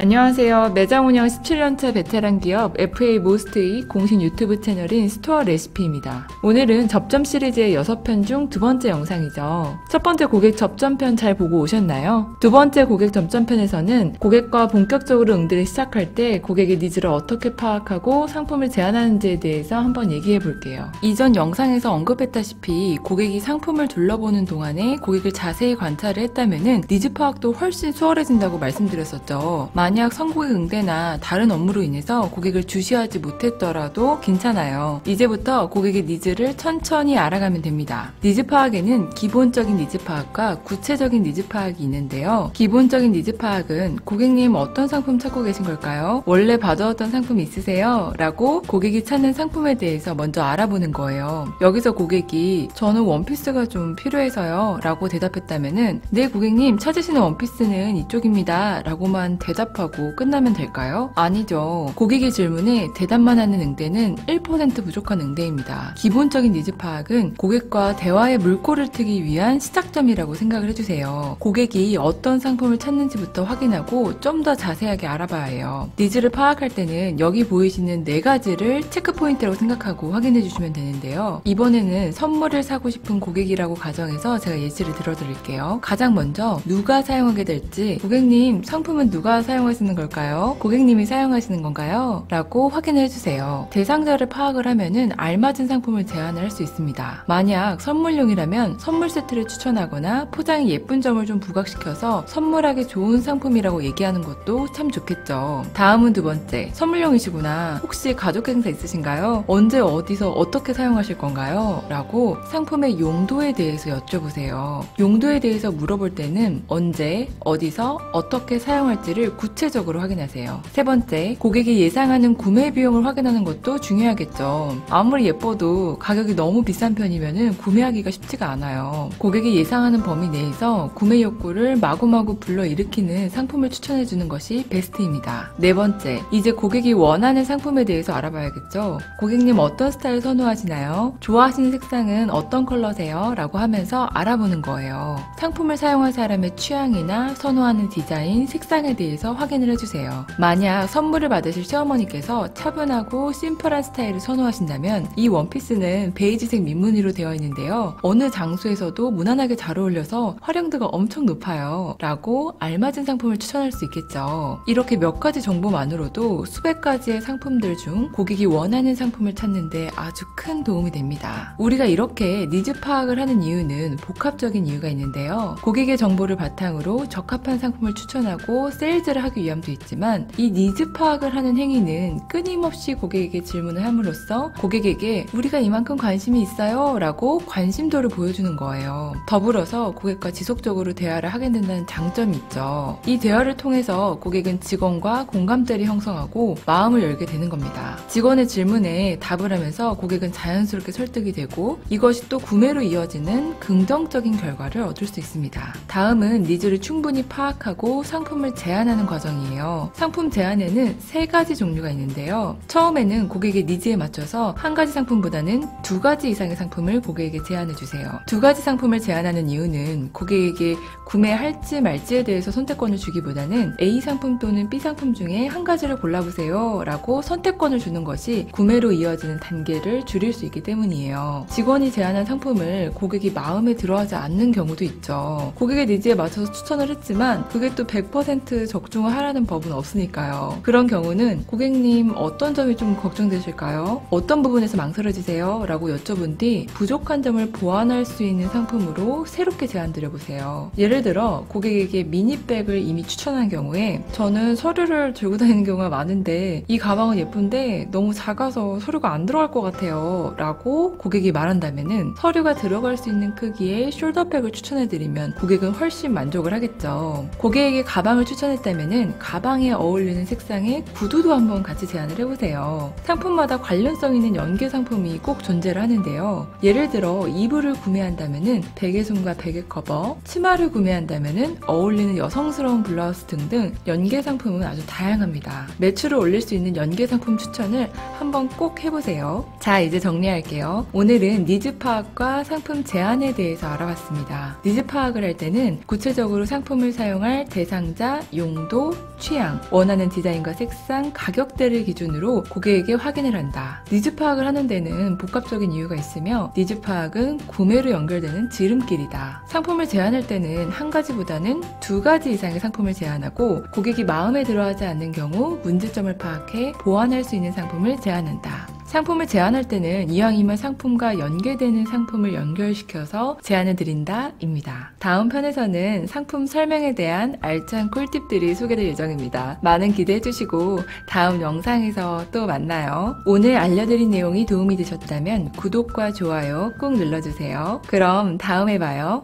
안녕하세요. 매장 운영 17년차 베테랑 기업 FA모스트의 공식 유튜브 채널인 스토어 레시피입니다. 오늘은 접점 시리즈의 6편 중 두 번째 영상이죠. 첫 번째 고객 접점편 잘 보고 오셨나요? 두 번째 고객 접점편에서는 고객과 본격적으로 응대를 시작할 때 고객의 니즈를 어떻게 파악하고 상품을 제안하는지에 대해서 한번 얘기해 볼게요. 이전 영상에서 언급했다시피 고객이 상품을 둘러보는 동안에 고객을 자세히 관찰을 했다면은 니즈 파악도 훨씬 수월해진다고 말씀드렸었죠. 만약 선고객 응대나 다른 업무로 인해서 고객을 주시하지 못했더라도 괜찮아요. 이제부터 고객의 니즈를 천천히 알아가면 됩니다. 니즈 파악에는 기본적인 니즈 파악과 구체적인 니즈 파악이 있는데요. 기본적인 니즈 파악은 고객님 어떤 상품 찾고 계신 걸까요? 원래 받아왔던 상품 있으세요? 라고 고객이 찾는 상품에 대해서 먼저 알아보는 거예요. 여기서 고객이 저는 원피스가 좀 필요해서요 라고 대답했다면은 네 고객님 찾으시는 원피스는 이쪽입니다 라고만 대답하고 끝나면 될까요? 아니죠. 고객의 질문에 대답만 하는 응대는 1% 부족한 응대입니다. 기본적인 니즈 파악은 고객과 대화의 물꼬를 트기 위한 시작점이라고 생각을 해주세요. 고객이 어떤 상품을 찾는지부터 확인하고 좀 더 자세하게 알아봐야 해요. 니즈를 파악할 때는 여기 보이시는 4가지를 체크포인트라고 생각하고 확인해 주시면 되는데요. 이번에는 선물을 사고 싶은 고객이라고 가정해서 제가 예시를 들어드릴게요. 가장 먼저 누가 사용하게 될지 고객님 상품은 누가 사용하시는 걸까요? 고객님이 사용하시는 건가요? 라고 확인을 해주세요. 대상자를 파악을 하면은 알맞은 상품을 제안을 할 수 있습니다. 만약 선물용이라면 선물 세트를 추천하거나 포장이 예쁜 점을 좀 부각시켜서 선물하기 좋은 상품이라고 얘기하는 것도 참 좋겠죠. 다음은 두 번째, 선물용이시구나. 혹시 가족 행사 있으신가요? 언제 어디서 어떻게 사용하실 건가요? 라고 상품의 용도에 대해서 여쭤보세요. 용도에 대해서 물어볼 때는 언제, 어디서, 어떻게 사용할지를 구체적으로 확인하세요. 세 번째, 고객이 예상하는 구매 비용을 확인하는 것도 중요하겠죠. 아무리 예뻐도 가격이 너무 비싼 편이면 구매하기가 쉽지가 않아요. 고객이 예상하는 범위 내에서 구매 욕구를 마구마구 불러일으키는 상품을 추천해주는 것이 베스트입니다. 네 번째, 이제 고객이 원하는 상품에 대해서 알아봐야겠죠. 고객님 어떤 스타일 선호하시나요? 좋아하시는 색상은 어떤 컬러세요? 라고 하면서 알아보는 거예요. 상품을 사용할 사람의 취향이나 선호하는 디자인, 색상에 대해서 확인을 해주세요. 만약 선물을 받으실 시어머니께서 차분하고 심플한 스타일을 선호하신다면 이 원피스는 베이지색 민무늬로 되어 있는데요. 어느 장소에서도 무난하게 잘 어울려서 활용도가 엄청 높아요. 라고 알맞은 상품을 추천할 수 있겠죠. 이렇게 몇 가지 정보만으로도 수백 가지의 상품들 중 고객이 원하는 상품을 찾는데 아주 큰 도움이 됩니다. 우리가 이렇게 니즈 파악을 하는 이유는 복합적인 이유가 있는데요. 고객의 정보를 바탕으로 적합한 상품을 추천하고 세일즈를 하기 위함도 있지만 이 니즈 파악을 하는 행위는 끊임없이 고객에게 질문을 함으로써 고객에게 우리가 이만큼 관심이 있어요 라고 관심도를 보여주는 거예요. 더불어서 고객과 지속적으로 대화를 하게 된다는 장점이 있죠. 이 대화를 통해서 고객은 직원과 공감대를 형성하고 마음을 열게 되는 겁니다. 직원의 질문에 답을 하면서 고객은 자연스럽게 설득이 되고 이것이 또 구매로 이어지는 긍정적인 결과를 얻을 수 있습니다. 다음은 니즈를 충분히 파악하고 상품을 제안하는 과정이에요. 상품 제안에는 3가지 종류가 있는데요. 처음에는 고객의 니즈에 맞춰서 한 가지 상품보다는 2가지 이상의 상품을 고객에게 제안해주세요. 2가지 상품을 제안하는 이유는 고객에게 구매할지 말지에 대해서 선택권을 주기보다는 A 상품 또는 B 상품 중에 한 가지를 골라보세요 라고 선택권을 주는 것이 구매로 이어지는 단계를 줄일 수 있기 때문이에요. 직원이 제안한 상품을 고객이 마음에 들어하지 않는 경우도 있죠. 고객의 니즈에 맞춰서 추천을 했지만 그게 또 100% 적중을 하라는 법은 없으니까요. 그런 경우는 고객님 어떤 점이 좀 걱정되실까요? 어떤 부분에서 망설여지세요? 라고 여쭤본 뒤 부족한 점을 보완할 수 있는 상품으로 새롭게 제안드려보세요. 예를 들어 고객에게 미니백을 이미 추천한 경우에 저는 서류를 들고 다니는 경우가 많은데 이 가방은 예쁜데 너무 작아서 서류가 안 들어갈 것 같아요 라고 고객이 말한다면은 서류가 들어갈 수 있는 크기의 숄더백을 추천해드리면 고객은 훨씬 만족을 하겠죠. 고객에게 가방을 추천했다면은 가방에 어울리는 색상의 구두도 한번 같이 제안을 해보세요. 상품마다 관련성 있는 연계 상품이 꼭 존재를 하는데요. 예를 들어 이불을 구매한다면은 베개솜과 베개 커버, 치마를 구매한다면은 어울리는 여성스러운 블라우스 등등 연계 상품은 아주 다양합니다. 매출을 올릴 수 있는 연계 상품 추천을 한번 꼭 해보세요. 자, 이제 정리할게요. 오늘은 니즈 파악과 상품 제안에 대해서 알아봤습니다. 니즈 파악을 할 때는 구체적으로 상품을 사용할 대상자, 용도, 그리고 취향, 원하는 디자인과 색상, 가격대를 기준으로 고객에게 확인을 한다. 니즈 파악을 하는 데는 복합적인 이유가 있으며 니즈 파악은 구매로 연결되는 지름길이다. 상품을 제안할 때는 한 가지보다는 두 가지 이상의 상품을 제안하고 고객이 마음에 들어하지 않는 경우 문제점을 파악해 보완할 수 있는 상품을 제안한다. 상품을 제안할 때는 이왕이면 상품과 연계되는 상품을 연결시켜서 제안을 드린다 입니다. 다음 편에서는 상품 설명에 대한 알찬 꿀팁들이 소개될 예정입니다. 많은 기대해 주시고 다음 영상에서 또 만나요. 오늘 알려드린 내용이 도움이 되셨다면 구독과 좋아요 꼭 눌러주세요. 그럼 다음에 봐요.